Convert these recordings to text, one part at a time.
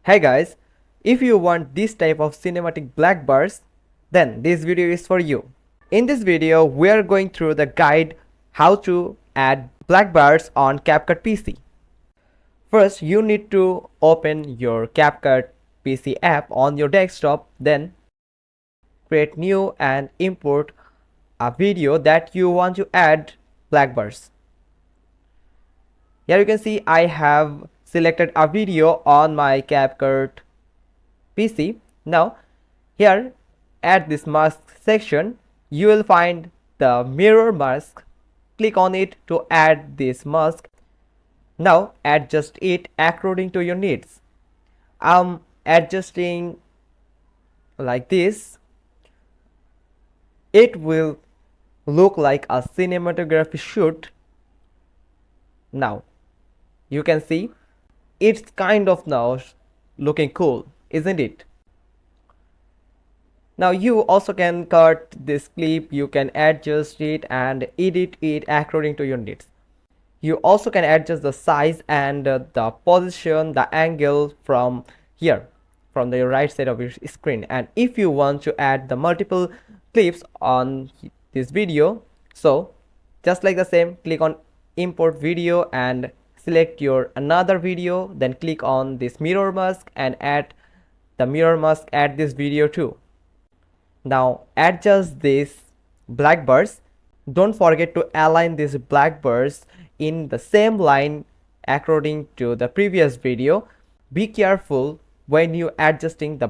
Hey guys, if you want this type of cinematic black bars, then this video is for you. In this video, we are going through the guide how to add black bars on CapCut PC. First, you need to open your CapCut PC app on your desktop, then create new and import a video that you want to add black bars. Here you can see I have selected a video on my CapCut PC. Now here at this mask section you will find the mirror mask. Click on it to add this mask. Now adjust it according to your needs. I'm adjusting like this. It will look like a cinematography shoot. Now you can see it's kind of now looking cool, isn't it? Now you also can cut this clip, you can adjust it and edit it according to your needs. You also can adjust the size and the position, the angle from here, from the right side of your screen. And if you want to add the multiple clips on this video, so just like the same, click on import video and select your another video, then click on this mirror mask and add the mirror mask at this video too. Now adjust these black bars. Don't forget to align these black bars in the same line according to the previous video. Be careful when you adjusting the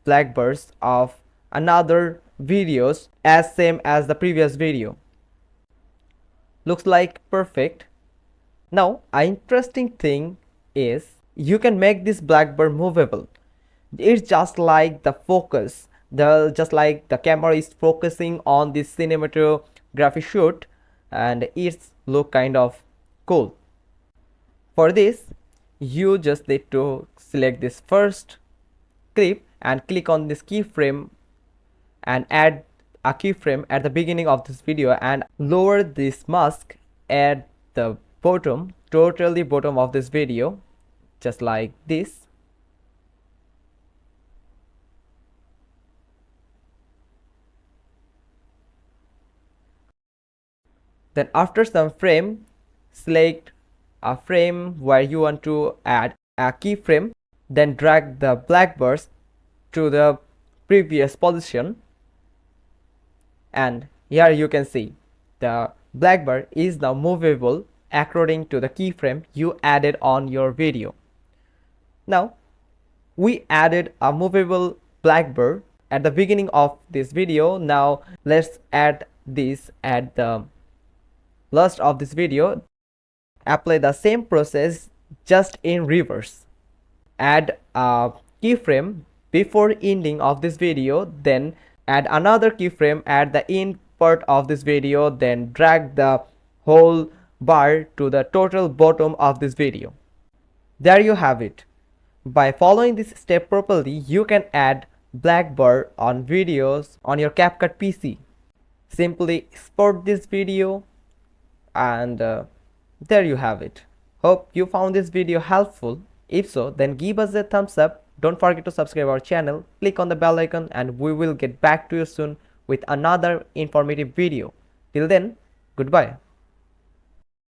black bars of another videos as same as the previous video. Looks like perfect. Now an interesting thing is you can make this black bar movable. It's just like the focus, just like the camera is focusing on this cinematography shoot, and it's look kind of cool. For this you just need to select this first clip and click on this keyframe and add a keyframe at the beginning of this video and lower this mask at the bottom, totally bottom of this video, just like this. Then after some frame, select a frame where you want to add a keyframe, then drag the black bars to the previous position, and here you can see the black bar is now movable according to the keyframe you added on your video. Now we added a movable black bar at the beginning of this video. Now let's add this at the last of this video. Apply the same process just in reverse. Add a keyframe before ending of this video, then add another keyframe at the end part of this video, then drag the whole bar to the total bottom of this video. There you have it. By following this step properly, you can add black bar on videos on your CapCut PC. Simply export this video and there you have it. Hope you found this video helpful. If so, then give us a thumbs up. Don't forget to subscribe our channel, click on the bell icon, and we will get back to you soon with another informative video. Till then, goodbye.